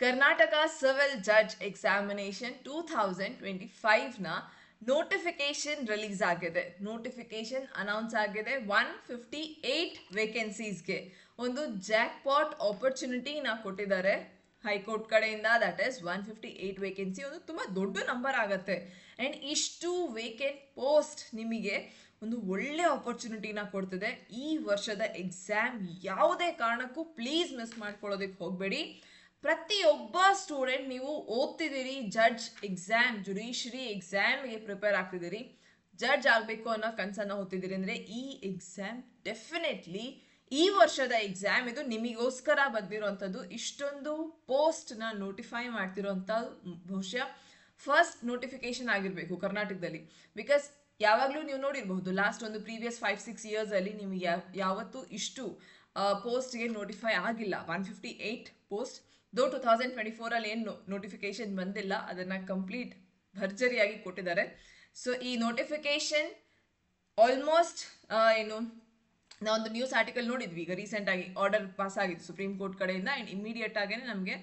Karnataka civil judge examination 2025ನ notification release ಆಗಿದೆ. Notification announce ಆಗಿದೆ. 158 ವೇಕೆನ್ಸೀಸ್ಗೆ ಒಂದು ಜಾಕ್ಪಾಟ್ ಆಪರ್ಚುನಿಟಿನ ಕೊಟ್ಟಿದ್ದಾರೆ ಹೈಕೋರ್ಟ್ ಕಡೆಯಿಂದ. ದಟ್ ಇಸ್ 158 ವೇಕೆನ್ಸಿ, ಒಂದು ತುಂಬ ದೊಡ್ಡ ನಂಬರ್ ಆಗುತ್ತೆ. ಆ್ಯಂಡ್ ಇಷ್ಟು ವೇಕೆಂಟ್ ಪೋಸ್ಟ್ ನಿಮಗೆ ಒಂದು ಒಳ್ಳೆ ಆಪರ್ಚುನಿಟಿನ ಕೊಡ್ತಿದೆ. ಈ ವರ್ಷದ ಎಕ್ಸಾಮ್ ಯಾವುದೇ ಕಾರಣಕ್ಕೂ ಪ್ಲೀಸ್ ಮಿಸ್ ಮಾಡ್ಕೊಳ್ಳೋದಕ್ಕೆ ಹೋಗಬೇಡಿ. ಪ್ರತಿಯೊಬ್ಬ ಸ್ಟೂಡೆಂಟ್ ನೀವು ಓದ್ತಿದ್ದೀರಿ, ಜಡ್ಜ್ ಎಕ್ಸಾಮ್, ಜುಡಿಷರಿ ಎಕ್ಸಾಮ್ಗೆ ಪ್ರಿಪೇರ್ ಆಗ್ತಿದ್ದೀರಿ, ಜಡ್ಜ್ ಆಗಬೇಕು ಅನ್ನೋ ಕನಸನ್ನು ಹೊತ್ತಿದ್ದೀರಿ ಅಂದರೆ ಈ ಎಕ್ಸಾಮ್ ಡೆಫಿನೆಟ್ಲಿ ಈ ವರ್ಷದ ಎಕ್ಸಾಮ್ ಇದು ನಿಮಗೋಸ್ಕರ ಬಂದಿರೋವಂಥದ್ದು. ಇಷ್ಟೊಂದು ಪೋಸ್ಟ್ನ ನೋಟಿಫೈ ಮಾಡ್ತಿರೋಂಥ ಬಹುಶಃ ಫಸ್ಟ್ ನೋಟಿಫಿಕೇಶನ್ ಆಗಿರಬೇಕು ಕರ್ನಾಟಕದಲ್ಲಿ. ಬಿಕಾಸ್ ಯಾವಾಗಲೂ ನೀವು ನೋಡಿರಬಹುದು ಲಾಸ್ಟ್ ಒಂದು ಪ್ರೀವಿಯಸ್ 5-6 ಇಯರ್ಸಲ್ಲಿ ನಿಮಗೆ ಯಾವತ್ತೂ ಇಷ್ಟು ಪೋಸ್ಟ್ಗೆ ನೋಟಿಫೈ ಆಗಿಲ್ಲ. 158 ಪೋಸ್ಟ್ ದೋ 2024 ಏನು ನೋಟಿಫಿಕೇಶನ್ ಬಂದಿಲ್ಲ, ಅದನ್ನು ಕಂಪ್ಲೀಟ್ ಭರ್ಜರಿಯಾಗಿ ಕೊಟ್ಟಿದ್ದಾರೆ. ಸೊ ಈ ನೋಟಿಫಿಕೇಶನ್ ಆಲ್ಮೋಸ್ಟ್ ನಾವೊಂದು ನ್ಯೂಸ್ ಆರ್ಟಿಕಲ್ ನೋಡಿದ್ವಿ ಈಗ ರೀಸೆಂಟಾಗಿ, ಆರ್ಡರ್ ಪಾಸ್ ಆಗಿತ್ತು ಸುಪ್ರೀಂ ಕೋರ್ಟ್ ಕಡೆಯಿಂದ. ಆ್ಯಂಡ್ ಇಮಿಡಿಯೇಟ್ ಆಗೇನೆ ನಮಗೆ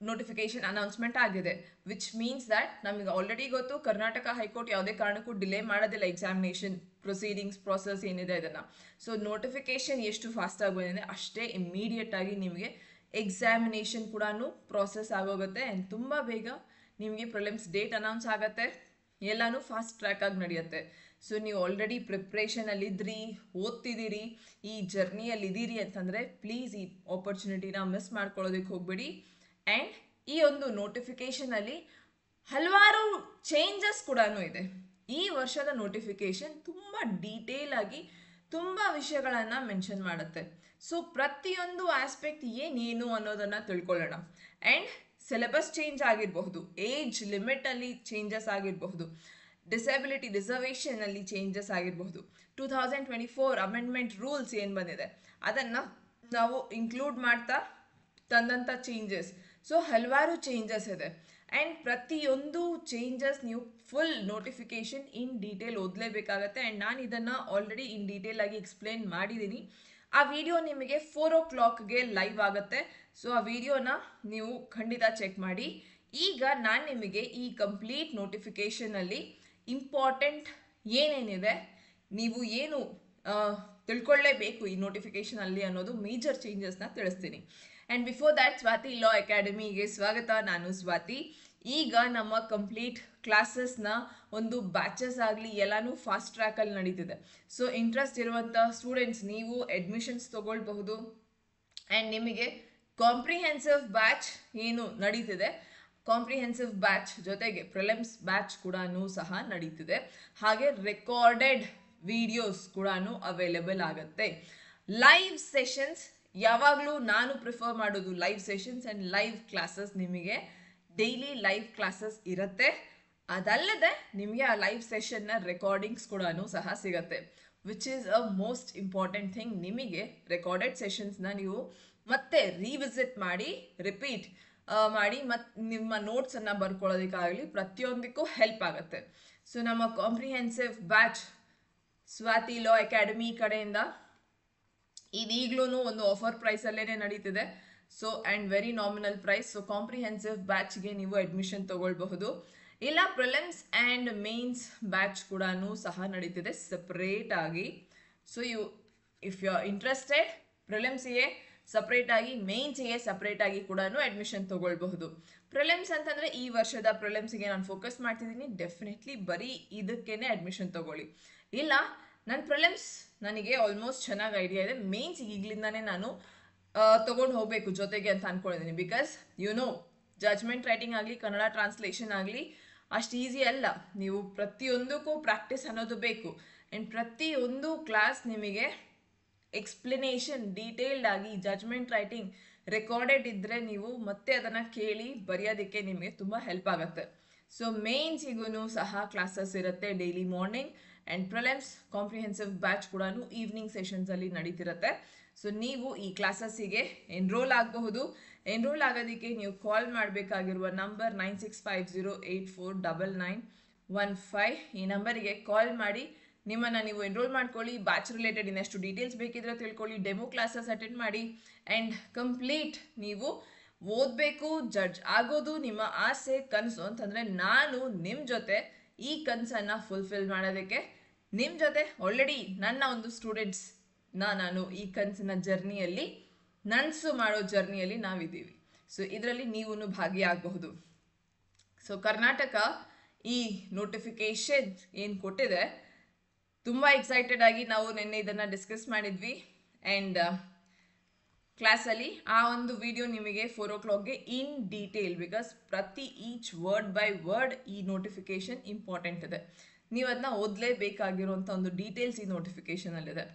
ನೋಟಿಫಿಕೇಶನ್ ಅನೌನ್ಸ್ಮೆಂಟ್ ಆಗಿದೆ. ವಿಚ್ ಮೀನ್ಸ್ ದ್ಯಾಟ್ ನಮಗೆ ಆಲ್ರೆಡಿ ಗೊತ್ತು ಕರ್ನಾಟಕ ಹೈಕೋರ್ಟ್ ಯಾವುದೇ ಕಾರಣಕ್ಕೂ ಡಿಲೇ ಮಾಡೋದಿಲ್ಲ ಎಕ್ಸಾಮಿನೇಷನ್ ಪ್ರೊಸೀಡಿಂಗ್ಸ್ ಪ್ರಾಸೆಸ್ ಏನಿದೆ ಇದನ್ನು. ಸೊ ನೋಟಿಫಿಕೇಶನ್ ಎಷ್ಟು ಫಾಸ್ಟಾಗಿ ಬಂದಿದೆ ಅಷ್ಟೇ ಇಮಿಡಿಯೇಟ್ ಆಗಿ ನಿಮಗೆ ಎಕ್ಸಾಮಿನೇಷನ್ ಕೂಡ ಪ್ರಾಸೆಸ್ ಆಗೋಗುತ್ತೆ. ಆ್ಯಂಡ್ ತುಂಬ ಬೇಗ ನಿಮಗೆ ಪ್ರಿಲಿಮ್ಸ್ ಡೇಟ್ ಅನೌನ್ಸ್ ಆಗುತ್ತೆ. ಎಲ್ಲನೂ ಫಾಸ್ಟ್ ಟ್ರ್ಯಾಕಾಗಿ ನಡೆಯುತ್ತೆ. ಸೊ ನೀವು ಆಲ್ರೆಡಿ ಪ್ರಿಪ್ರೇಷನಲ್ಲಿದ್ದಿರಿ, ಓದ್ತಿದ್ದೀರಿ, ಈ ಜರ್ನಿಯಲ್ಲಿದ್ದೀರಿ ಅಂತಂದರೆ ಪ್ಲೀಸ್ ಈ ಆಪರ್ಚುನಿಟಿನ ಮಿಸ್ ಮಾಡ್ಕೊಳ್ಳೋದಕ್ಕೆ ಹೋಗಬೇಡಿ. ಆ್ಯಂಡ್ ಈ ಒಂದು ನೋಟಿಫಿಕೇಷನಲ್ಲಿ ಹಲವಾರು ಚೇಂಜಸ್ ಕೂಡ ಇದೆ. ಈ ವರ್ಷದ ನೋಟಿಫಿಕೇಷನ್ ತುಂಬ ಡೀಟೇಲ್ ಆಗಿ ತುಂಬ ವಿಷಯಗಳನ್ನು ಮೆನ್ಷನ್ ಮಾಡುತ್ತೆ. ಸೊ ಪ್ರತಿಯೊಂದು ಆಸ್ಪೆಕ್ಟ್ ಏನೇನು ಅನ್ನೋದನ್ನು ತಿಳ್ಕೊಳ್ಳೋಣ. ಆ್ಯಂಡ್ ಸಿಲೆಬಸ್ ಚೇಂಜ್ ಆಗಿರಬಹುದು, ಏಜ್ ಲಿಮಿಟಲ್ಲಿ ಚೇಂಜಸ್ ಆಗಿರಬಹುದು, ಡಿಸೆಬಿಲಿಟಿ ರಿಸರ್ವೇಷನಲ್ಲಿ ಚೇಂಜಸ್ ಆಗಿರಬಹುದು, 2024 ಅಮೆಂಡ್ಮೆಂಟ್ ರೂಲ್ಸ್ ಏನು ಬಂದಿದೆ ಅದನ್ನು ನಾವು ಇನ್ಕ್ಲೂಡ್ ಮಾಡ್ತಾ ತಂದಂಥ ಚೇಂಜಸ್. ಸೊ ಹಲವಾರು ಚೇಂಜಸ್ ಇದೆ. ಆ್ಯಂಡ್ ಪ್ರತಿಯೊಂದು ಚೇಂಜಸ್ ನೀವು ಫುಲ್ ನೋಟಿಫಿಕೇಶನ್ ಇನ್ ಡೀಟೇಲ್ ಓದಲೇಬೇಕಾಗತ್ತೆ. ಆ್ಯಂಡ್ ನಾನು ಇದನ್ನು ಆಲ್ರೆಡಿ ಇನ್ ಡೀಟೇಲ್ ಆಗಿ ಎಕ್ಸ್ಪ್ಲೇನ್ ಮಾಡಿದ್ದೀನಿ. ಆ ವಿಡಿಯೋ ನಿಮಗೆ 4 o'clockಗೆ ಲೈವ್ ಆಗುತ್ತೆ. ಸೊ ಆ ವಿಡಿಯೋನ ನೀವು ಖಂಡಿತ ಚೆಕ್ ಮಾಡಿ. ಈಗ ನಾನು ನಿಮಗೆ ಈ ಕಂಪ್ಲೀಟ್ ನೋಟಿಫಿಕೇಷನಲ್ಲಿ ಇಂಪಾರ್ಟೆಂಟ್ ಏನೇನಿದೆ, ನೀವು ಏನು ತಿಳ್ಕೊಳ್ಳೇಬೇಕು ಈ ನೋಟಿಫಿಕೇಷನಲ್ಲಿ ಅನ್ನೋದು ಮೇಜರ್ ಚೇಂಜಸ್ನ ತಿಳಿಸ್ತೀನಿ. ಆ್ಯಂಡ್ ಬಿಫೋರ್ ದ್ಯಾಟ್, ಸ್ವಾತಿ ಲಾ ಅಕಾಡೆಮಿಗೆ ಸ್ವಾಗತ. ನಾನು ಸ್ವಾತಿ. ಈಗ ನಮ್ಮ ಕಂಪ್ಲೀಟ್ ಕ್ಲಾಸಸ್ನ ಒಂದು ಬ್ಯಾಚಸ್ ಆಗಲಿ ಎಲ್ಲನೂ ಫಾಸ್ಟ್ ಟ್ರ್ಯಾಕಲ್ಲಿ ನಡೀತಿದೆ. ಸೊ ಇಂಟ್ರೆಸ್ಟ್ ಇರುವಂಥ ಸ್ಟೂಡೆಂಟ್ಸ್ ನೀವು ಅಡ್ಮಿಷನ್ಸ್ ತೊಗೊಳ್ಬಹುದು. ಆ್ಯಂಡ್ ನಿಮಗೆ ಕಾಂಪ್ರಿಹೆನ್ಸಿವ್ ಬ್ಯಾಚ್ ಏನು ನಡೀತಿದೆ, ಕಾಂಪ್ರಿಹೆನ್ಸಿವ್ ಬ್ಯಾಚ್ ಜೊತೆಗೆ ಪ್ರಿಲಿಮ್ಸ್ ಬ್ಯಾಚ್ ಕೂಡ ಸಹ ನಡೀತಿದೆ. ಹಾಗೆ ರೆಕಾರ್ಡೆಡ್ ವಿಡಿಯೋಸ್ ಕೂಡ ಅವೈಲೇಬಲ್ ಆಗುತ್ತೆ. ಲೈವ್ ಸೆಷನ್ಸ್ ಯಾವಾಗಲೂ ನಾನು ಪ್ರಿಫರ್ ಮಾಡೋದು live sessions and live classes. ನಿಮಗೆ ಡೈಲಿ ಲೈವ್ ಕ್ಲಾಸಸ್ ಇರುತ್ತೆ. ಅದಲ್ಲದೆ ನಿಮಗೆ ಆ ಲೈವ್ ಸೆಷನ್ನ ರೆಕಾರ್ಡಿಂಗ್ಸ್ ಕೂಡ ಸಹ ಸಿಗುತ್ತೆ. Which is a most important thing. ನಿಮಗೆ ರೆಕಾರ್ಡೆಡ್ ಸೆಷನ್ಸ್ನ ನೀವು ಮತ್ತೆ ರಿವಿಸಿಟ್ ಮಾಡಿ, ರಿಪೀಟ್ ಮಾಡಿ, ಮತ್ತು ನಿಮ್ಮ ನೋಟ್ಸನ್ನು ಬರ್ಕೊಳ್ಳೋದಕ್ಕಾಗಲಿ ಪ್ರತಿಯೊಂದಕ್ಕೂ ಹೆಲ್ಪ್ ಆಗುತ್ತೆ. ಸೊ ನಮ್ಮ comprehensive batch Swathi law academy ಕಡೆಯಿಂದ ಇದೀಗಲೂ ಒಂದು ಆಫರ್ ಪ್ರೈಸಲ್ಲೇ ನಡೀತಿದೆ. So and very nominal price. So comprehensive ಬ್ಯಾಚ್ಗೆ ನೀವು ಅಡ್ಮಿಷನ್ ತೊಗೊಳ್ಬಹುದು. ಇಲ್ಲ ಪ್ರಿಲಿಮ್ಸ್ ಆ್ಯಂಡ್ ಮೇನ್ಸ್ ಬ್ಯಾಚ್ ಕೂಡ ಸಹ ನಡೀತಿದೆ ಸಪ್ರೇಟ್ ಆಗಿ. So if you are interested, ಪ್ರಿಲಿಮ್ಸ್ಗೆ ಸಪ್ರೇಟಾಗಿ, ಮೇನ್ಸ್ಗೆ ಸಪ್ರೇಟಾಗಿ ಕೂಡ ಅಡ್ಮಿಷನ್ ತೊಗೊಳ್ಬಹುದು. ಪ್ರಿಲಿಮ್ಸ್ ಅಂತಂದರೆ ಈ ವರ್ಷದ ಪ್ರಿಲಿಮ್ಸ್ಗೆ ನಾನು ಫೋಕಸ್ ಮಾಡ್ತಿದ್ದೀನಿ. ಡೆಫಿನೆಟ್ಲಿ ಬರೀ ಇದಕ್ಕೇನೆ ಅಡ್ಮಿಷನ್ ತೊಗೊಳ್ಳಿ. ಇಲ್ಲ ನನ್ನ ಪ್ರಿಲಿಮ್ಸ್ ನನಗೆ ಆಲ್ಮೋಸ್ಟ್ ಚೆನ್ನಾಗಿ ಐಡಿಯಾ ಇದೆ, ಮೇನ್ಸ್ ಈಗಲಿಂದಾನೇ ನಾನು ತೊಗೊಂಡು ಹೋಗಬೇಕು ಜೊತೆಗೆ ಅಂತ ಅಂದ್ಕೊಂಡಿದ್ದೀನಿ. ಬಿಕಾಸ್ ಜಜ್ಮೆಂಟ್ ರೈಟಿಂಗ್ ಆಗಲಿ, ಕನ್ನಡ ಟ್ರಾನ್ಸ್ಲೇಷನ್ ಆಗಲಿ ಅಷ್ಟು ಈಸಿ ಅಲ್ಲ. ನೀವು ಪ್ರತಿಯೊಂದಕ್ಕೂ ಪ್ರಾಕ್ಟೀಸ್ ಅನ್ನೋದು ಬೇಕು. ಆ್ಯಂಡ್ ಪ್ರತಿಯೊಂದು ಕ್ಲಾಸ್ ನಿಮಗೆ ಎಕ್ಸ್ಪ್ಲನೇಷನ್ ಡೀಟೇಲ್ಡ್ ಆಗಿ, ಜಜ್ಮೆಂಟ್ ರೈಟಿಂಗ್ ರೆಕಾರ್ಡೆಡ್ ಇದ್ದರೆ ನೀವು ಮತ್ತೆ ಅದನ್ನು ಕೇಳಿ ಬರೆಯೋದಕ್ಕೆ ನಿಮಗೆ ತುಂಬ ಹೆಲ್ಪ್ ಆಗುತ್ತೆ. ಸೊ ಮೇನ್ಸಿಗೂ ಸಹ ಕ್ಲಾಸಸ್ ಇರುತ್ತೆ daily morning. And prelims comprehensive batch ಕೂಡ ಈವ್ನಿಂಗ್ ಸೆಷನ್ಸಲ್ಲಿ ನಡೀತಿರುತ್ತೆ. ಸೊ ನೀವು ಈ ಕ್ಲಾಸಸ್ಸಿಗೆ ಎನ್ರೋಲ್ ಆಗಬಹುದು. ಎನ್ರೋಲ್ ಆಗೋದಕ್ಕೆ ನೀವು ಕಾಲ್ ಮಾಡಬೇಕಾಗಿರುವ ನಂಬರ್ 9650849915. ಈ ನಂಬರಿಗೆ ಕಾಲ್ ಮಾಡಿ ನಿಮ್ಮನ್ನು ನೀವು ಎನ್ರೋಲ್ ಮಾಡ್ಕೊಳ್ಳಿ. ಬ್ಯಾಚ್ ರಿಲೇಟೆಡ್ ಇನ್ನಷ್ಟು ಡೀಟೇಲ್ಸ್ ಬೇಕಿದ್ರೆ ತಿಳ್ಕೊಳ್ಳಿ. ಡೆಮೋ ಕ್ಲಾಸಸ್ ಅಟೆಂಡ್ ಮಾಡಿ. ಆ್ಯಂಡ್ ಕಂಪ್ಲೀಟ್ ನೀವು ಓದಬೇಕು, ಜಡ್ಜ್ ಆಗೋದು ನಿಮ್ಮ ಆಸೆ ಕನಸು ಅಂತಂದರೆ ನಾನು ನಿಮ್ಮ ಜೊತೆ ಈ ಕನಸನ್ನು ಫುಲ್ಫಿಲ್ ಮಾಡೋದಕ್ಕೆ ನಿಮ್ಮ ಜೊತೆ ಆಲ್ರೆಡಿ ನನ್ನ ಒಂದು ಸ್ಟೂಡೆಂಟ್ಸ್ ನಾನು ಈ ಕನಸಿನ ಜರ್ನಿಯಲ್ಲಿ ನನಸು ಮಾಡೋ ಜರ್ನಿಯಲ್ಲಿ ನಾವಿದ್ದೀವಿ. ಸೊ ಇದರಲ್ಲಿ ನೀವು ಭಾಗಿಯಾಗಬಹುದು. ಸೊ ಕರ್ನಾಟಕ ಈ ನೋಟಿಫಿಕೇಶನ್ ಏನು ಕೊಟ್ಟಿದೆ, ತುಂಬ ಎಕ್ಸೈಟೆಡ್ ಆಗಿ ನಾವು ನಿನ್ನೆ ಇದನ್ನು ಡಿಸ್ಕಸ್ ಮಾಡಿದ್ವಿ. ಆ್ಯಂಡ್ ಕ್ಲಾಸಲ್ಲಿ ಆ ಒಂದು ವಿಡಿಯೋ ನಿಮಗೆ 4 o'clockಗೆ ಇನ್ ಡೀಟೇಲ್, ಬಿಕಾಸ್ ಪ್ರತಿ ಈಚ್ ವರ್ಡ್ ಬೈ ವರ್ಡ್ ಈ ನೋಟಿಫಿಕೇಶನ್ ಇಂಪಾರ್ಟೆಂಟ್ ಇದೆ. ನೀವು ಅದನ್ನ ಓದಲೇಬೇಕಾಗಿರುವಂಥ ಒಂದು ಡೀಟೇಲ್ಸ್ ಈ ನೋಟಿಫಿಕೇಶನಲ್ಲಿದೆ.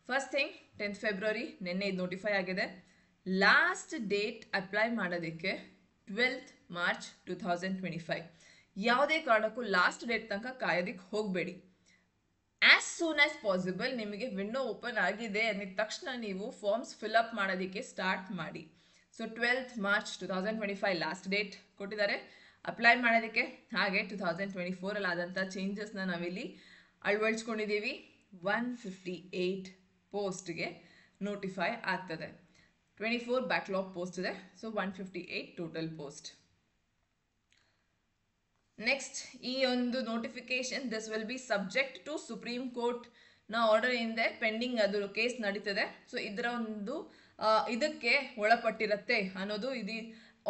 ಫಸ್ಟ್ ಥಿಂಗ್ 10th February ನಿನ್ನೆ ಇದು ನೋಟಿಫೈ ಆಗಿದೆ. ಲಾಸ್ಟ್ ಡೇಟ್ ಅಪ್ಲೈ ಮಾಡೋದಕ್ಕೆ 12th March 2025. ಯಾವುದೇ ಕಾರಣಕ್ಕೂ ಲಾಸ್ಟ್ ಡೇಟ್ ತನಕ ಕಾಯೋದಕ್ಕೆ ಹೋಗಬೇಡಿ. ಆಸ್ ಸೂನ್ ಆಸ್ ಪಾಸಿಬಲ್ ನಿಮಗೆ ವಿಂಡೋ ಓಪನ್ ಆಗಿದೆ ಅಂದಿದ ತಕ್ಷಣ ನೀವು ಫಾರ್ಮ್ಸ್ ಫಿಲ್ಅಪ್ ಮಾಡೋದಕ್ಕೆ ಸ್ಟಾರ್ಟ್ ಮಾಡಿ. So 12th March 2025 last date ಕೊಟ್ಟಿದ್ದಾರೆ ಅಪ್ಲೈ ಮಾಡೋದಕ್ಕೆ. ಹಾಗೆ 2024 ಆದಂಥ ಚೇಂಜಸ್ನ ನಾವಿಲ್ಲಿ ಅಳವಡಿಸ್ಕೊಂಡಿದ್ದೀವಿ. 158 ಪೋಸ್ಟ್ಗೆ ನೋಟಿಫೈ ಆಗ್ತದೆ. 24 ಬ್ಯಾಕ್ಲಾಗ್ ಪೋಸ್ಟ್ ಇದೆ. So 158 total post. ನೆಕ್ಸ್ಟ್ ಈ ಒಂದು notification this will be subject to Supreme Court ನ ಆರ್ಡರ್ ಏನಿದೆ ಪೆಂಡಿಂಗ್, ಅದು ಕೇಸ್ ನಡೀತದೆ. ಸೊ ಇದರ ಒಂದು ಇದಕ್ಕೆ ಒಳಪಟ್ಟಿರುತ್ತೆ ಅನ್ನೋದು ಇದು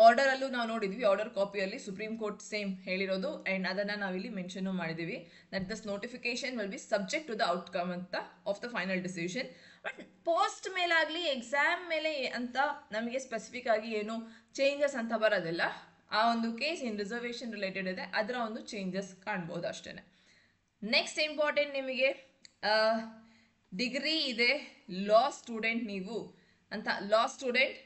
ಆರ್ಡರ್ ಅಲ್ಲೂ ನಾವು ನೋಡಿದ್ವಿ. ಆರ್ಡರ್ ಕಾಪಿಯಲ್ಲಿ ಸುಪ್ರೀಂ ಕೋರ್ಟ್ ಸೇಮ್ ಹೇಳಿರೋದು ಆ್ಯಂಡ್ ಅದನ್ನು ನಾವಿಲ್ಲಿ ಮೆನ್ಷನ್ ಮಾಡಿದ್ದೀವಿ. That this notification will be subject to the outcome ಅಂತ of the final decision. But post ಮೇಲಾಗಲಿ ಎಕ್ಸಾಮ್ ಮೇಲೆ ಅಂತ ನಮಗೆ ಸ್ಪೆಸಿಫಿಕ್ ಆಗಿ ಏನು ಚೇಂಜಸ್ ಅಂತ ಬರೋದಿಲ್ಲ. ಆ ಒಂದು ಕೇಸ್ ಏನು ರಿಸರ್ವೇಷನ್ ರಿಲೇಟೆಡ್ ಇದೆ ಅದರ ಒಂದು ಚೇಂಜಸ್ ಕಾಣ್ಬೋದು ಅಷ್ಟೇ. ನೆಕ್ಸ್ಟ್ ಇಂಪಾರ್ಟೆಂಟ್ ನಿಮಗೆ ಡಿಗ್ರಿ ಇದೆ, ಲಾ ಸ್ಟೂಡೆಂಟ್ ನೀವು ಅಂತ, ಲಾ ಸ್ಟೂಡೆಂಟ್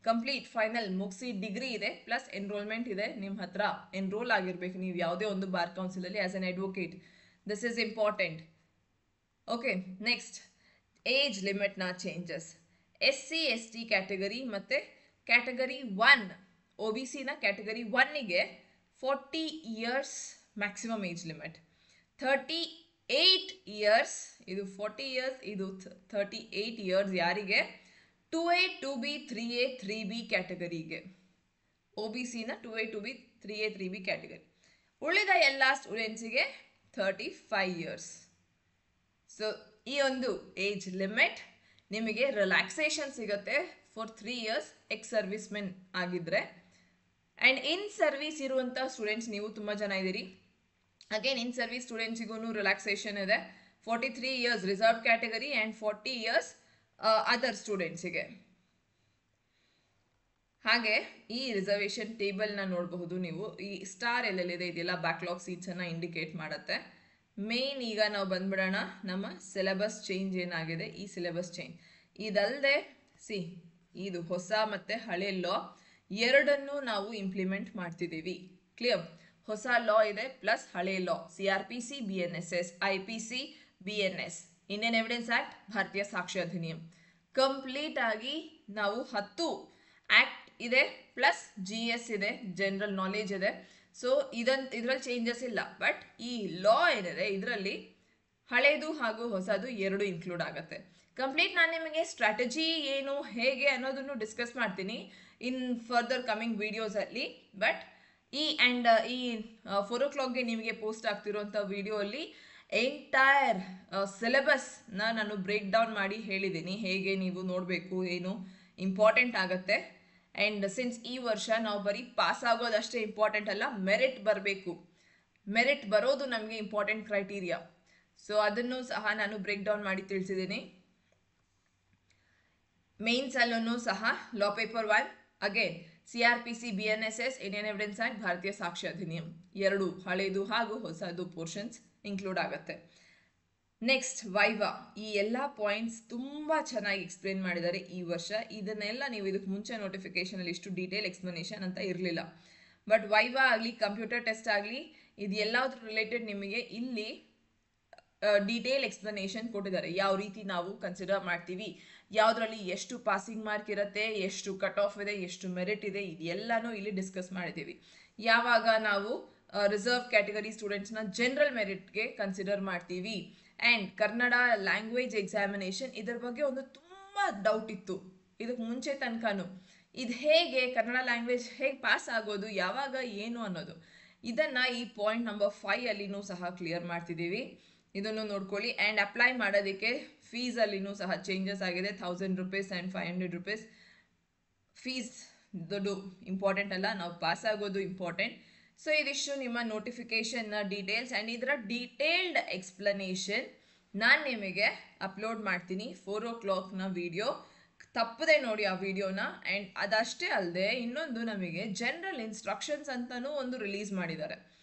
ಕಂಪ್ಲೀಟ್ ಫೈನಲ್ ಮುಗಿಸಿ ಡಿಗ್ರಿ ಇದೆ ಪ್ಲಸ್ ಎನ್ರೋಲ್ಮೆಂಟ್ ಇದೆ ನಿಮ್ಮ ಹತ್ರ, ಎನ್ರೋಲ್ ಆಗಿರ್ಬೇಕು ನೀವು ಯಾವುದೇ ಒಂದು ಬಾರ್ ಕೌನ್ಸಿಲಲ್ಲಿ as an advocate. This is important. Okay, next age ಲಿಮಿಟ್ನ ಚೇಂಜಸ್. SC ST ಕ್ಯಾಟಗರಿ ಮತ್ತು ಕ್ಯಾಟಗರಿ 1 OBCನ ಕ್ಯಾಟಗರಿ 1ಗೆ 40 years maximum age limit. 38 years, ಇದು 40 years, ಇದು 38 years ಯಾರಿಗೆ? 2A 2B 3A 3B ಕ್ಯಾಟಗರಿಗೆ. OBCನ 2A 2B 3A 3B category. ಉಳಿದ ಎಲ್ಲ ಸ್ಟೂಡೆಂಟ್ಸಿಗೆ 35 years. So ಈ ಒಂದು ಏಜ್ ಲಿಮಿಟ್ ನಿಮಗೆ ರಿಲ್ಯಾಕ್ಸೇಷನ್ ಸಿಗುತ್ತೆ for 3 years ex service men ಆಗಿದ್ರೆ. ಆ್ಯಂಡ್ ಇನ್ ಸರ್ವಿಸ್ ಇರುವಂಥ ಸ್ಟೂಡೆಂಟ್ಸ್ ನೀವು ತುಂಬ ಜನ ಇದ್ದೀರಿ. ಅಗೇನ್ ಇನ್ ಸರ್ವಿಸ್ ಸ್ಟೂಡೆಂಟ್ಸಿಗೂ ರಿಲ್ಯಾಕ್ಸೇಷನ್ ಇದೆ. 43 years reserve category and 40 years other ಸ್ಟೂಡೆಂಟ್ಸಿಗೆ. ಹಾಗೆ ಈ ರಿಸರ್ವೇಷನ್ ಟೇಬಲ್ನ ನೋಡಬಹುದು ನೀವು. ಈ ಸ್ಟಾರ್ ಎಲ್ಲೆಲ್ಲಿದೆ ಇದೆಲ್ಲ ಬ್ಯಾಕ್ಲಾಗ್ ಸೀಟ್ಸನ್ನು ಇಂಡಿಕೇಟ್ ಮಾಡುತ್ತೆ. ಮೇನ್ ಈಗ ನಾವು ಬಂದ್ಬಿಡೋಣ ನಮ್ಮ ಸಿಲೆಬಸ್ ಚೇಂಜ್ ಏನಾಗಿದೆ, ಈ ಸಿಲೆಬಸ್ ಚೇಂಜ್. ಇದಲ್ಲದೆ ಇದು ಹೊಸ ಮತ್ತು ಹಳೆ ಲಾ ಎರಡನ್ನೂ ನಾವು ಇಂಪ್ಲಿಮೆಂಟ್ ಮಾಡ್ತಿದ್ದೀವಿ. ಕ್ಲಿಯರ್? ಹೊಸ ಲಾ ಇದೆ ಪ್ಲಸ್ ಹಳೆ ಲಾ, CRPC BNSS IPC BNS Indian evidence act, Bharatiya Sakshya ಅಧಿನಿಯಂ. Complete ಆಗಿ ನಾವು 10 ಆ್ಯಕ್ಟ್ ಇದೆ ಪ್ಲಸ್ GS ಇದೆ, ಜನರಲ್ ನಾಲೆಜ್ ಇದೆ. ಸೊ ಇದರಲ್ಲಿ ಚೇಂಜಸ್ ಇಲ್ಲ. ಬಟ್ ಈ ಲಾ ಏನಿದೆ ಇದರಲ್ಲಿ ಹಳೇದು ಹಾಗೂ ಹೊಸದು ಎರಡು ಇನ್ಕ್ಲೂಡ್ ಆಗುತ್ತೆ. ಕಂಪ್ಲೀಟ್ ನಾನು ನಿಮಗೆ ಸ್ಟ್ರಾಟಜಿ ಏನು ಹೇಗೆ ಅನ್ನೋದನ್ನು ಡಿಸ್ಕಸ್ ಮಾಡ್ತೀನಿ ಇನ್ ಫರ್ದರ್ ಕಮಿಂಗ್ ವಿಡಿಯೋಸಲ್ಲಿ. ಬಟ್ ಈ 4 o'clockಗೆ ನಿಮಗೆ ಪೋಸ್ಟ್ ಆಗ್ತಿರೋಂಥ ವಿಡಿಯೋ ಅಲ್ಲಿ ಎಂಟೈರ್ ಸಿಲೆಬಸ್ನ ನಾನು ಬ್ರೇಕ್ ಡೌನ್ ಮಾಡಿ ಹೇಳಿದ್ದೀನಿ, ಹೇಗೆ ನೀವು ನೋಡಬೇಕು, ಏನು ಇಂಪಾರ್ಟೆಂಟ್ ಆಗುತ್ತೆ. ಆ್ಯಂಡ್ ಸಿನ್ಸ್ ಈ ವರ್ಷ ನಾವು ಬರೀ ಪಾಸ್ ಆಗೋದಷ್ಟೇ ಇಂಪಾರ್ಟೆಂಟ್ ಅಲ್ಲ, ಮೆರಿಟ್ ಬರಬೇಕು. ಮೆರಿಟ್ ಬರೋದು ನಮಗೆ ಇಂಪಾರ್ಟೆಂಟ್ ಕ್ರೈಟೀರಿಯಾ. ಸೊ ಅದನ್ನು ಸಹ ನಾನು ಬ್ರೇಕ್ ಡೌನ್ ಮಾಡಿ ತಿಳಿಸಿದ್ದೀನಿ. ಮೇನ್ಸ್ ಅಲ್ಲೂ ಸಹ law paper 1 again CRPC BNSS Indian evidence act, Bharatiya Sakshya Adhiniyam ಎರಡು ಹಳೇದು ಹಾಗೂ ಹೊಸದು ಪೋರ್ಷನ್ಸ್ ಇನ್ಕ್ಲೂಡ್ ಆಗುತ್ತೆ. ನೆಕ್ಸ್ಟ್ ವೈವಾ, ಈ ಎಲ್ಲ ಪಾಯಿಂಟ್ಸ್ ತುಂಬ ಚೆನ್ನಾಗಿ ಎಕ್ಸ್ಪ್ಲೇನ್ ಮಾಡಿದ್ದಾರೆ ಈ ವರ್ಷ. ಇದನ್ನೆಲ್ಲ ನೀವು ಇದಕ್ಕೆ ಮುಂಚೆ ನೋಟಿಫಿಕೇಶನಲ್ಲಿ ಇಷ್ಟು ಡೀಟೇಲ್ ಎಕ್ಸ್ಪ್ಲನೇಷನ್ ಅಂತ ಇರಲಿಲ್ಲ. ಬಟ್ ವೈವಾ ಆಗಲಿ ಕಂಪ್ಯೂಟರ್ ಟೆಸ್ಟ್ ಆಗಲಿ ಇದು ಎಲ್ಲಾದ್ರ ರಿಲೇಟೆಡ್ ನಿಮಗೆ ಇಲ್ಲಿ ಡೀಟೇಲ್ ಎಕ್ಸ್ಪ್ಲನೇಷನ್ ಕೊಟ್ಟಿದ್ದಾರೆ. ಯಾವ ರೀತಿ ನಾವು ಕನ್ಸಿಡರ್ ಮಾಡ್ತೀವಿ, ಯಾವುದರಲ್ಲಿ ಎಷ್ಟು ಪಾಸಿಂಗ್ ಮಾರ್ಕ್ ಇರುತ್ತೆ, ಎಷ್ಟು ಕಟ್ ಆಫ್ ಇದೆ, ಎಷ್ಟು ಮೆರಿಟ್ ಇದೆ, ಇದೆಲ್ಲನೂ ಇಲ್ಲಿ ಡಿಸ್ಕಸ್ ಮಾಡಿದ್ದೀವಿ. ಯಾವಾಗ ನಾವು ರಿಸರ್ವ್ ಕ್ಯಾಟಗರಿ ಸ್ಟೂಡೆಂಟ್ಸ್ನ ಜನರಲ್ ಮೆರಿಟ್ಗೆ ಕನ್ಸಿಡರ್ ಮಾಡ್ತೀವಿ. ಆ್ಯಂಡ್ ಕನ್ನಡ ಲ್ಯಾಂಗ್ವೇಜ್ ಎಕ್ಸಾಮಿನೇಷನ್ ಇದರ ಬಗ್ಗೆ ಒಂದು ತುಂಬ ಡೌಟ್ ಇತ್ತು ಇದಕ್ಕೆ ಮುಂಚೆ ತನಕನೂ. ಇದು ಹೇಗೆ ಕನ್ನಡ ಲ್ಯಾಂಗ್ವೇಜ್ ಹೇಗೆ ಪಾಸ್ ಆಗೋದು, ಯಾವಾಗ, ಏನು ಅನ್ನೋದು, ಇದನ್ನು ಈ ಪಾಯಿಂಟ್ ನಂಬರ್ 5 ಅಲ್ಲಿನೂ ಸಹ ಕ್ಲಿಯರ್ ಮಾಡ್ತಿದ್ದೀವಿ. ಇದನ್ನು ನೋಡ್ಕೊಳ್ಳಿ. ಆ್ಯಂಡ್ ಅಪ್ಲೈ ಮಾಡೋದಕ್ಕೆ ಫೀಸಲ್ಲಿನೂ ಸಹ ಚೇಂಜಸ್ ಆಗಿದೆ. 1000 ರೂಪೀಸ್ ಆ್ಯಂಡ್ 500 ರೂಪೀಸ್ ಫೀಸ್ ದೊಡ್ಡ ಇಂಪಾರ್ಟೆಂಟ್ ಅಲ್ಲ, ನಾವು ಪಾಸ್ ಆಗೋದು ಇಂಪಾರ್ಟೆಂಟ್. ಸೊ ಇದಿಷ್ಟು ನಿಮ್ಮ ನೋಟಿಫಿಕೇಷನ್ನ ಡೀಟೇಲ್ಸ್. ಆ್ಯಂಡ್ ಇದರ ಡೀಟೇಲ್ಡ್ ಎಕ್ಸ್ಪ್ಲನೇಷನ್ ನಾನು ನಿಮಗೆ ಅಪ್ಲೋಡ್ ಮಾಡ್ತೀನಿ 4 o'clockನ ವಿಡಿಯೋ. ತಪ್ಪದೆ ನೋಡಿ ಆ ವಿಡಿಯೋನ. ಆ್ಯಂಡ್ ಅದಷ್ಟೇ ಅಲ್ಲದೆ ಇನ್ನೊಂದು ನಮಗೆ ಜನರಲ್ ಇನ್ಸ್ಟ್ರಕ್ಷನ್ಸ್ ಅಂತಲೂ ಒಂದು ರಿಲೀಸ್ ಮಾಡಿದ್ದಾರೆ.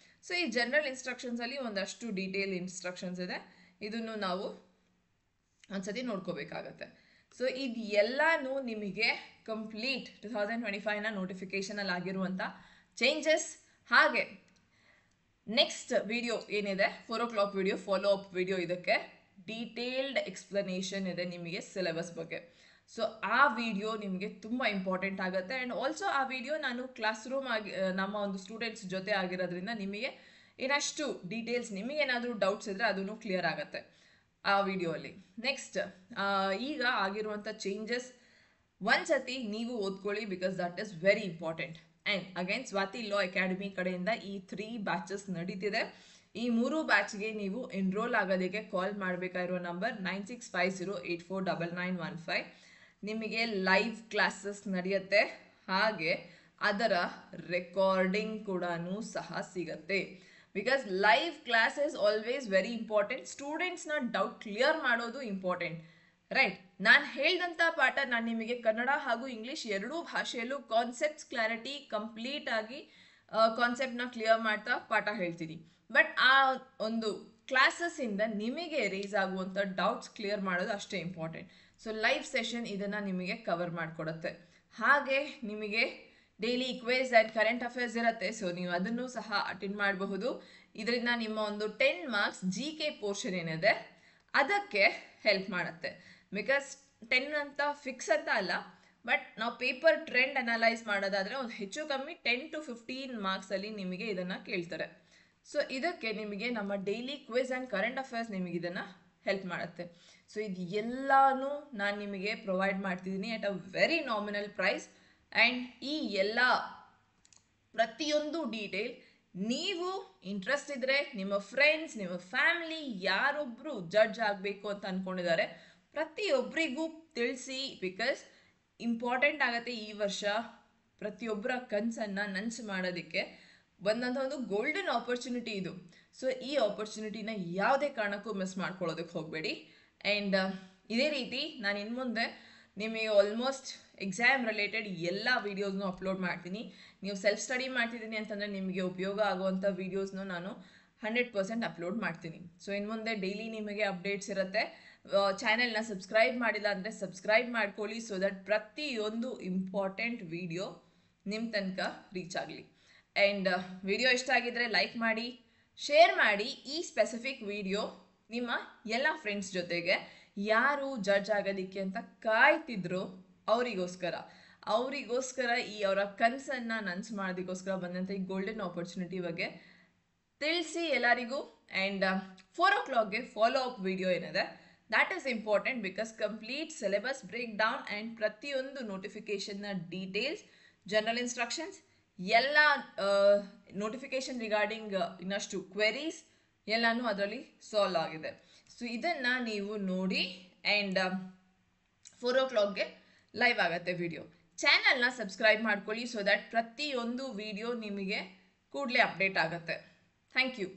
ಸೊ ಈ ಜನರಲ್ ಇನ್ಸ್ಟ್ರಕ್ಷನ್ಸಲ್ಲಿ ಒಂದಷ್ಟು ಡೀಟೇಲ್ ಇನ್ಸ್ಟ್ರಕ್ಷನ್ಸ್ ಇದೆ, ಇದನ್ನು ನಾವು ಒಂದ್ಸತಿ ನೋಡ್ಕೋಬೇಕಾಗತ್ತೆ. ಸೊ ಇದು ಎಲ್ಲನೂ ನಿಮಗೆ ಕಂಪ್ಲೀಟ್ 2025ನ ನೋಟಿಫಿಕೇಷನಲ್ಲಿ ಆಗಿರುವಂಥ ಚೇಂಜಸ್. ಹಾಗೆ ನೆಕ್ಸ್ಟ್ ವಿಡಿಯೋ ಏನಿದೆ 4 o'clock video, follow up video, ಇದಕ್ಕೆ ಡೀಟೇಲ್ಡ್ ಎಕ್ಸ್ಪ್ಲನೇಷನ್ ಇದೆ ನಿಮಗೆ ಸಿಲೆಬಸ್ ಬಗ್ಗೆ. ಸೊ ಆ ವಿಡಿಯೋ ನಿಮಗೆ ತುಂಬ ಇಂಪಾರ್ಟೆಂಟ್ ಆಗುತ್ತೆ. ಆ್ಯಂಡ್ ಆಲ್ಸೋ ಆ ವಿಡಿಯೋ ನಾನು ಕ್ಲಾಸ್ ರೂಮ್ ಆಗಿ ನಮ್ಮ ಒಂದು ಸ್ಟೂಡೆಂಟ್ಸ್ ಜೊತೆ ಆಗಿರೋದ್ರಿಂದ ನಿಮಗೆ ಇನ್ನಷ್ಟು ಡೀಟೇಲ್ಸ್, ನಿಮಗೇನಾದರೂ ಡೌಟ್ಸ್ ಇದ್ದರೆ ಅದನ್ನು ಕ್ಲಿಯರ್ ಆಗುತ್ತೆ ಆ ವಿಡಿಯೋಲಿ. ನೆಕ್ಸ್ಟ್ ಈಗ ಆಗಿರುವಂಥ ಚೇಂಜಸ್ ಒಂದ್ಸತಿ ನೀವು ಓದ್ಕೊಳ್ಳಿ, because that is very important. And again Swathi law academy ಕಡೆಯಿಂದ ಈ 3 ಬ್ಯಾಚಸ್ ನಡೀತಿದೆ. ಈ 3 ಬ್ಯಾಚ್ಗೆ ನೀವು ಎನ್ರೋಲ್ ಆಗೋದಕ್ಕೆ ಕಾಲ್ ಮಾಡಬೇಕಾಗಿರೋ ನಂಬರ್ 9650849915. ನಿಮಗೆ ಲೈವ್ ಕ್ಲಾಸಸ್ ನಡೆಯುತ್ತೆ, ಹಾಗೆ ಅದರ ರೆಕಾರ್ಡಿಂಗ್ ಕೂಡ ಸಹ ಸಿಗತ್ತೆ. Because live class is always very important. ಸ್ಟೂಡೆಂಟ್ಸ್ನ ಡೌಟ್ ಕ್ಲಿಯರ್ ಮಾಡೋದು ಇಂಪಾರ್ಟೆಂಟ್, ರೈಟ್? ನಾನು ಹೇಳಿದಂಥ ಪಾಠ ನಾನು ನಿಮಗೆ ಕನ್ನಡ ಹಾಗೂ ಇಂಗ್ಲೀಷ್ ಎರಡೂ ಭಾಷೆಯಲ್ಲೂ ಕಾನ್ಸೆಪ್ಟ್ಸ್ ಕ್ಲಾರಿಟಿ ಕಂಪ್ಲೀಟ್ ಆಗಿ ಕಾನ್ಸೆಪ್ಟ್ನ ಕ್ಲಿಯರ್ ಮಾಡ್ತಾ ಪಾಠ ಹೇಳ್ತೀನಿ. ಬಟ್ ಆ ಒಂದು ಕ್ಲಾಸಸ್ಸಿಂದ ನಿಮಗೆ ರೇಸ್ ಆಗುವಂಥ ಡೌಟ್ಸ್ ಕ್ಲಿಯರ್ ಮಾಡೋದು ಅಷ್ಟೇ ಇಂಪಾರ್ಟೆಂಟ್. ಸೊ ಲೈವ್ ಸೆಷನ್ ಇದನ್ನು ನಿಮಗೆ ಕವರ್ ಮಾಡಿಕೊಡುತ್ತೆ. ಹಾಗೆ ನಿಮಗೆ daily quiz and current affairs ಇರುತ್ತೆ, ಸೊ ನೀವು ಅದನ್ನು ಸಹ ಅಟೆಂಡ್ ಮಾಡಬಹುದು. ಇದರಿಂದ ನಿಮ್ಮ ಒಂದು 10 marks GK ಪೋರ್ಷನ್ ಏನಿದೆ ಅದಕ್ಕೆ ಹೆಲ್ಪ್ ಮಾಡುತ್ತೆ. ಬಿಕಾಸ್ 10 ಅಂತ ಫಿಕ್ಸ್ ಅಂತ ಅಲ್ಲ, ಬಟ್ ನಾವು ಪೇಪರ್ ಟ್ರೆಂಡ್ ಅನಲೈಸ್ ಮಾಡೋದಾದರೆ ಒಂದು ಹೆಚ್ಚು ಕಮ್ಮಿ 10 to 15 ಮಾರ್ಕ್ಸಲ್ಲಿ ನಿಮಗೆ ಇದನ್ನು ಕೇಳ್ತಾರೆ. ಸೊ ಇದಕ್ಕೆ ನಿಮಗೆ ನಮ್ಮ daily quiz and current affairs ನಿಮಗೆ ಇದನ್ನು ಹೆಲ್ಪ್ ಮಾಡುತ್ತೆ. ಸೊ ಇದು ಎಲ್ಲನೂ ನಾನು ನಿಮಗೆ ಪ್ರೊವೈಡ್ ಮಾಡ್ತಿದ್ದೀನಿ at a very nominal price. And ಈ ಎಲ್ಲ ಪ್ರತಿಯೊಂದು ಡೀಟೇಲ್ ನೀವು ಇಂಟ್ರೆಸ್ಟ್ ಇದ್ದರೆ ನಿಮ್ಮ ಫ್ರೆಂಡ್ಸ್, ನಿಮ್ಮ ಫ್ಯಾಮಿಲಿ ಯಾರೊಬ್ಬರು ಜಡ್ಜ್ ಆಗಬೇಕು ಅಂತ ಅಂದ್ಕೊಂಡಿದ್ದಾರೆ ಪ್ರತಿಯೊಬ್ಬರಿಗೂ ತಿಳಿಸಿ. ಬಿಕಾಸ್ ಇಂಪಾರ್ಟೆಂಟ್ ಆಗುತ್ತೆ ಈ ವರ್ಷ ಪ್ರತಿಯೊಬ್ಬರ ಕನಸನ್ನು ನನಸು ಮಾಡೋದಕ್ಕೆ ಬಂದಂಥ ಒಂದು ಗೋಲ್ಡನ್ ಆಪರ್ಚುನಿಟಿ ಇದು. ಸೊ ಈ ಆಪರ್ಚುನಿಟಿನ ಯಾವುದೇ ಕಾರಣಕ್ಕೂ ಮಿಸ್ ಮಾಡ್ಕೊಳ್ಳೋದಕ್ಕೆ ಹೋಗಬೇಡಿ. ಆ್ಯಂಡ್ ಇದೇ ರೀತಿ ನಾನು ಇನ್ನು ಮುಂದೆ ನಿಮಗೆ ಆಲ್ಮೋಸ್ಟ್ ಎಕ್ಸಾಮ್ ರಿಲೇಟೆಡ್ ಎಲ್ಲ ವೀಡಿಯೋಸ್ನೂ ಅಪ್ಲೋಡ್ ಮಾಡ್ತೀನಿ. ನೀವು ಸೆಲ್ಫ್ ಸ್ಟಡಿ ಮಾಡ್ತಿದ್ದೀನಿ ಅಂತಂದರೆ ನಿಮಗೆ ಉಪಯೋಗ ಆಗುವಂಥ ವೀಡಿಯೋಸ್ನೂ ನಾನು 100% ಅಪ್ಲೋಡ್ ಮಾಡ್ತೀನಿ. ಸೊ ಇನ್ನು ಮುಂದೆ ಡೈಲಿ ನಿಮಗೆ ಅಪ್ಡೇಟ್ಸ್ ಇರುತ್ತೆ. ಚಾನೆಲ್ನ ಸಬ್ಸ್ಕ್ರೈಬ್ ಮಾಡಿಲ್ಲ ಅಂದರೆ ಸಬ್ಸ್ಕ್ರೈಬ್ ಮಾಡ್ಕೊಳ್ಳಿ, ಸೊ ದಟ್ ಪ್ರತಿಯೊಂದು ಇಂಪಾರ್ಟೆಂಟ್ ವಿಡಿಯೋ ನಿಮ್ಮ ತನಕ ರೀಚ್ ಆಗಲಿ. ಆ್ಯಂಡ್ ವಿಡಿಯೋ ಇಷ್ಟ ಆಗಿದ್ದರೆ ಲೈಕ್ ಮಾಡಿ, ಶೇರ್ ಮಾಡಿ. ಈ ಸ್ಪೆಸಿಫಿಕ್ ವಿಡಿಯೋ ನಿಮ್ಮ ಎಲ್ಲ ಫ್ರೆಂಡ್ಸ್ ಜೊತೆಗೆ ಯಾರು ಜಡ್ಜ್ ಆಗೋದಕ್ಕೆ ಅಂತ ಕಾಯ್ತಿದ್ರು ಅವರಿಗೋಸ್ಕರ ಈ ಅವರ ಕನಸನ್ನು ನನಸು ಮಾಡೋದಕ್ಕೋಸ್ಕರ ಬಂದಂಥ ಈ ಗೋಲ್ಡನ್ ಆಪರ್ಚುನಿಟಿ ಬಗ್ಗೆ ತಿಳಿಸಿ ಎಲ್ಲರಿಗೂ. ಆ್ಯಂಡ್ 4 o'clockಗೆ ಫಾಲೋ ಅಪ್ ವಿಡಿಯೋ ಏನಿದೆ that is important, because complete syllabus break down and ಪ್ರತಿಯೊಂದು ನೋಟಿಫಿಕೇಷನ್ನ ಡೀಟೇಲ್ಸ್, ಜನರಲ್ ಇನ್ಸ್ಟ್ರಕ್ಷನ್ಸ್, ಎಲ್ಲ ನೋಟಿಫಿಕೇಷನ್ ರಿಗಾರ್ಡಿಂಗ್ ಇನ್ನಷ್ಟು ಕ್ವೆರೀಸ್ ಎಲ್ಲನೂ ಅದರಲ್ಲಿ ಸಾಲ್ವ್ ಆಗಿದೆ. ಸೊ ಇದನ್ನು ನೀವು ನೋಡಿ. ಆ್ಯಂಡ್ 4 o'clockಗೆ ಲೈವ್ ಆಗುತ್ತೆ ವಿಡಿಯೋ. ಚಾನಲ್ನ ಸಬ್ಸ್ಕ್ರೈಬ್ ಮಾಡ್ಕೊಳ್ಳಿ, ಸೊ ದ್ಯಾಟ್ ಪ್ರತಿಯೊಂದು ವಿಡಿಯೋ ನಿಮಗೆ ಕೂಡಲೇ ಅಪ್ಡೇಟ್ ಆಗುತ್ತೆ. Thank you.